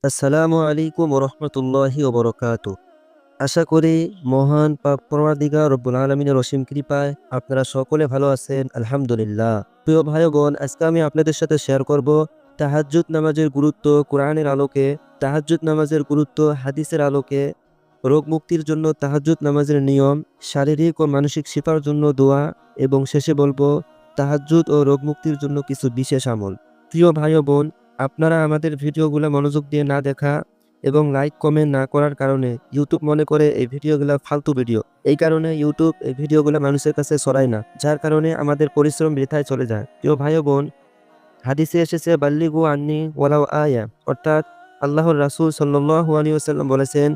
আসসালামু আলাইকুম রহমতুল্লাহি ওবরকাতু। আশা করি মহান পাক পরমার্দিগার রব্বুল আলামিনের অসীম কৃপায় আপনারা সকলে ভালো আছেন, আলহামদুলিল্লাহ। প্রিয় ভাই বোন, আজকে আমি আপনাদের সাথে শেয়ার করব তাহাজ্জুদ নামাজের গুরুত্ব কোরআনের আলোকে, তাহাজ্জুদ নামাজের গুরুত্ব হাদিসের আলোকে, রোগ মুক্তির জন্য তাহাজ্জুদ নামাজের নিয়ম, শারীরিক ও মানসিক শিফার জন্য দোয়া এবং শেষে বলবো তাহাজ্জুদ ও রোগ মুক্তির জন্য কিছু বিশেষ আমল। প্রিয় ভাই ও বোন, আপনারা আমাদের ভিডিওগুলো মনোযোগ দিয়ে না দেখা এবং লাইক কমেন্ট না করার কারণে ইউটিউব মনে করে এই ভিডিওগুলো ফালতু ভিডিও। এই কারণে ইউটিউব এই ভিডিওগুলো মানুষের কাছে ছড়ায় না, যার কারণে আমাদের পরিশ্রম বৃথায় চলে যায়। প্রিয় ভাই ও বোন, হাদিসে এসেছে বাল্লিগু আন্নি ওয়ালাউ আয়া, অর্থাৎ আল্লাহর রাসূল সাল্লাল্লাহু আলাইহি ওয়াসাল্লাম বলেছেন,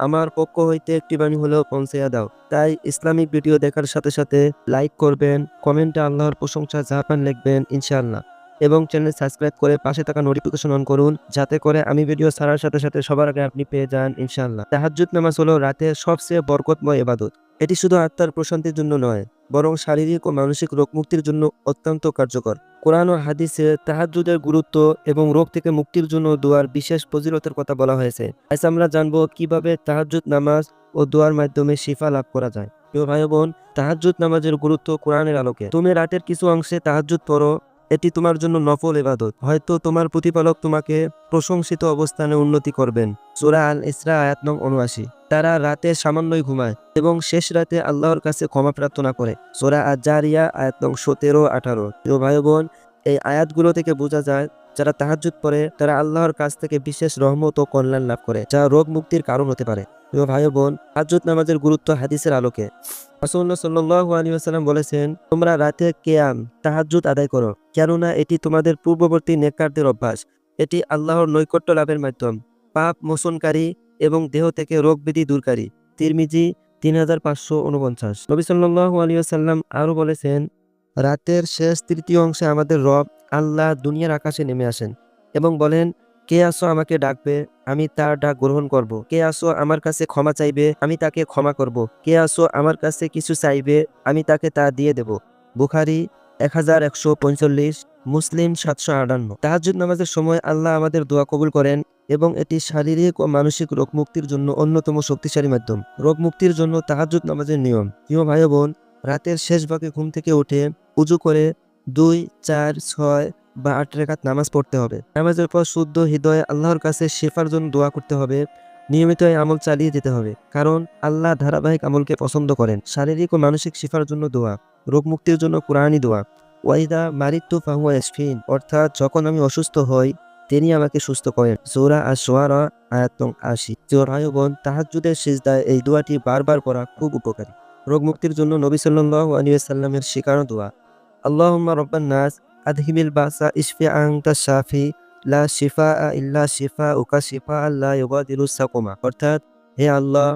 আমার পক্ষ হইতে একটি বাণী হলেও পৌঁছাইয়া দাও। তাই ইসলামিক ভিডিও দেখার সাথে সাথে লাইক করবেন, কমেন্টে আল্লাহর প্রশংসা জাহাপান লিখবেন ইনশাআল্লাহ, এবং চ্যানেল সাবস্ক্রাইব করে পাশে থাকা নোটিফিকেশন অন করুন, যাতে করে আমি ভিডিও ছাড়ার সাথে সাথে সবার আগে আপনি পেয়ে যান ইনশাআল্লাহ। তাহাজ্জুদ নামাজ হলো রাতের সবচেয়ে বরকতময় ইবাদত। এটি শুধু আত্মার প্রশান্তির জন্য নয়, বরং শারীরিক ও মানসিক রোগ মুক্তির জন্য অত্যন্ত কার্যকর। কোরআন ও হাদিসে তাহাজ্জুদের গুরুত্ব এবং রোগ থেকে মুক্তির জন্য দোয়ার বিশেষ ফজিলতের কথা বলা হয়েছে। আজ আমরা জানবো কিভাবে তাহাজ্জুদ নামাজ ও দোয়ার মাধ্যমে শিফা লাভ করা যায়। প্রিয় ভাই বোন, তাহাজ্জুদ নামাজের গুরুত্ব কোরআনের আলোকে। তুমি রাতের কিছু অংশে তাহাজ্জুদ পড়ো, এটি তোমার জন্য নফল ইবাদত। হয়তো তোমার প্রতিপালক তোমাকে প্রশংসিত অবস্থানে উন্নতি করবেন। সূরা আল ইসরা আয়াত নং ৭৯। তারা রাতে সামান্যই ঘুমায় এবং শেষ রাতে আল্লাহর কাছে ক্ষমা প্রার্থনা করে। সূরা আজ-জারিয়া আয়াত নং ১৭-১৮। প্রিয় ভাই বোন, এই আয়াতগুলো থেকে বোঝা যায় যারা তাহাজ্জুদ পড়ে তারা আল্লাহর কাছ থেকে বিশেষ রহমত ও কল্যাণ লাভ করে, যা রোগ মুক্তির কারণ হতে পারে। প্রিয় ভাই বোন, তাহাজ্জুদ নামাজের গুরুত্ব হাদিসের আলোকে। রাসূলুল্লাহ সাল্লাল্লাহু আলাইহি ওয়াসাল্লাম বলেছেন, তোমরা রাতে কিয়াম তাহাজ্জুদ আদায় করো, কেননা এটি তোমাদের পূর্ববর্তী নেককারদের অভ্যাস। এটি আল্লাহর নৈকট্য লাভের মাধ্যম, পাপ মোচনকারী এবং দেহ থেকে রোগ ব্যাধি দূরকারী। তিরমিজি ৩৫৪৯। নবী সাল্লাল্লাহু আলাইহি ওয়াসাল্লাম আরও বলেছেন, রাতের শেষ তৃতীয় অংশে আমাদের রব আল্লাহ দুনিয়ার আকাশে নেমে আসেন এবং বলেন, কে আসো আমাকে ডাকবে, আমি তার ডাক গ্রহণ করব। কে আসো আমার কাছে ক্ষমা চাইবে, আমি তাকে ক্ষমা করব। কে আসো আমার কাছে কিছু চাইবে, আমি তাকে তা দিয়ে দেব। বুখারী ১১৪৫, মুসলিম ৭৫৮। তাহাজ্জুদ নামাজের সময় আল্লাহ আমাদের দোয়া কবুল করেন এবং এটি শারীরিক ও মানসিক রোগ মুক্তির জন্য অন্যতম শক্তিশালী মাধ্যম। রোগ মুক্তির জন্য তাহাজ্জুদ নামাজের নিয়ম। প্রিয় ভাই বোন, রাতের শেষ ভাগে ঘুম থেকে উঠে উজু করে ২, ৪, ৬ বা ৮ রাকাত নামাজ পড়তে হবে। নামাজের পর শুদ্ধ হৃদয়ে আল্লাহর কাছে শেফার জন্য দোয়া করতে হবে। নিয়মিত এই আমল চালিয়ে যেতে হবে, কারণ আল্লাহ ধারাবাহিক আমলকে পছন্দ করেন। শারীরিক ও মানসিক শিফার জন্য দোয়া, রোগ মুক্তির জন্য কুরআনী দোয়া। ওয়াইদা মারিতু ফাহুয়া ইয়াশফিন, অর্থাৎ যখন আমি অসুস্থ হই তিনি আমাকে সুস্থ করেন। সূরা আশ-শুআরা আয়াত নং ৮০। প্রিয় ভাই বোন, তাহাজ্জুদের সিজদায় এই দোয়াটি বারবার পড়া খুব উপকারী। রোগ মুক্তির জন্য নবী সাল্লাল্লাহু আলাইহি ওয়াসাল্লামের শেখানো দোয়া, আল্লাহুম্মা রাব্বান নাস আযহিবিল বাসা ইশফি আনতা শাফি লা শিফাআ ইল্লা শিফাউকা শিফাআন লা ইউগাদিরু সাকুমা, অর্থাৎ হে আল্লাহ,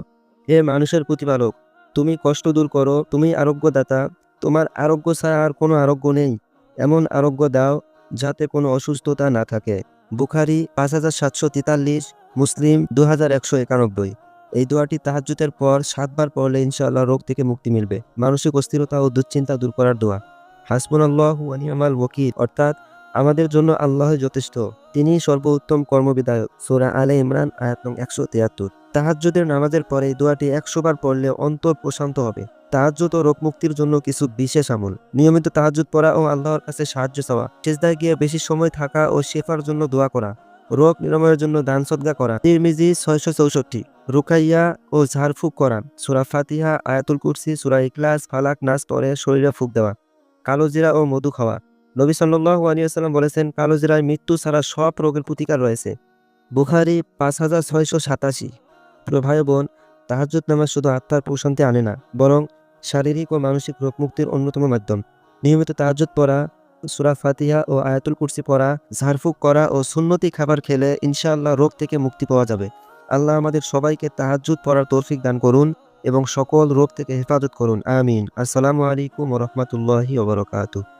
হে মানুষের প্রতিপালক, তুমি কষ্ট দূর করো, তুমি আরোগ্যদাতা, তোমার আরোগ্য ছাড়া আর কোনো আরোগ্য নেই। এমন আরোগ্য দাও যাতে কোনো অসুস্থতা না থাকে। বুখারী ৫৭৪৩, মুসলিম ২১৯১। এই দোয়াটি তাহাজ্জুদের পর ৭ বার পড়লে ইনশাআল্লাহ রোগ থেকে মুক্তি মিলবে। মানসিক অস্থিরতা ও দুশ্চিন্তা দূর করার দোয়া, হাসবুনাল্লাহু ওয়া নি'মাল ওয়াকিল, অর্থাৎ আমাদের জন্য আল্লাহই যথেষ্ট, তিনিই সর্বোত্তম কর্মবিধায়ক। সূরা আলে ইমরান আয়াত নং ১৭৩। তাহাজ্জুদের নামাজের পরে এই দোয়াটি ১০০ বার পড়লে অন্তর প্রশান্ত হবে। তাহাজ্জুদ ও রোগ মুক্তির জন্য কিছু বিশেষ আমল। নিয়মিত তাহাজ্জুদ পড়া ও আল্লাহর কাছে সাহায্য চাওয়া, সিজদায় গিয়ে বেশি সময় থাকা ও শেফার জন্য দোয়া করা, রোগ নিরাময়ের জন্য দান সদকা করা। তিরমিজি ৬৬৪। রুকাইয়া ও ঝাড়ফুঁক করা, সূরা ফাতিহা, আয়াতুল কুরসি, সূরা ইখলাস, ফালাক, নাস পড়ে শরীরে ফুঁক দেওয়া। কালো জিরা ও মধু খাওয়া। নবী সাল্লাল্লাহু আলাইহি ওয়াসাল্লাম বলেছেন, কালো জিরায় মৃত্যু ছাড়া সব রোগের প্রতিকার রয়েছে। বুখারী ৫৬৮৭। প্রিয় ভাই বোন, তাহাজ্জুদ নামাজ শুধু আত্মার প্রশান্তি আনে না, বরং শারীরিক ও মানসিক রোগ মুক্তির অন্যতম মাধ্যম। নিয়মিত তাহাজ্জুদ পড়া, সূরা ফাতিহা ও আয়াতুল কুরসি পড়া, ঝাড়ফুঁক করা ও সুন্নতি খাবার খেলে ইনশাআল্লাহ রোগ থেকে মুক্তি পাওয়া যাবে। আল্লাহ আমাদের সবাইকে তাহাজ্জুদ পড়ার তৌফিক দান করুন এবং সকল রোগ থেকে হেফাজত করুন। আমিন। আসসালামু আলাইকুম ওয়া রাহমাতুল্লাহি ওয়া বারাকাতুহু।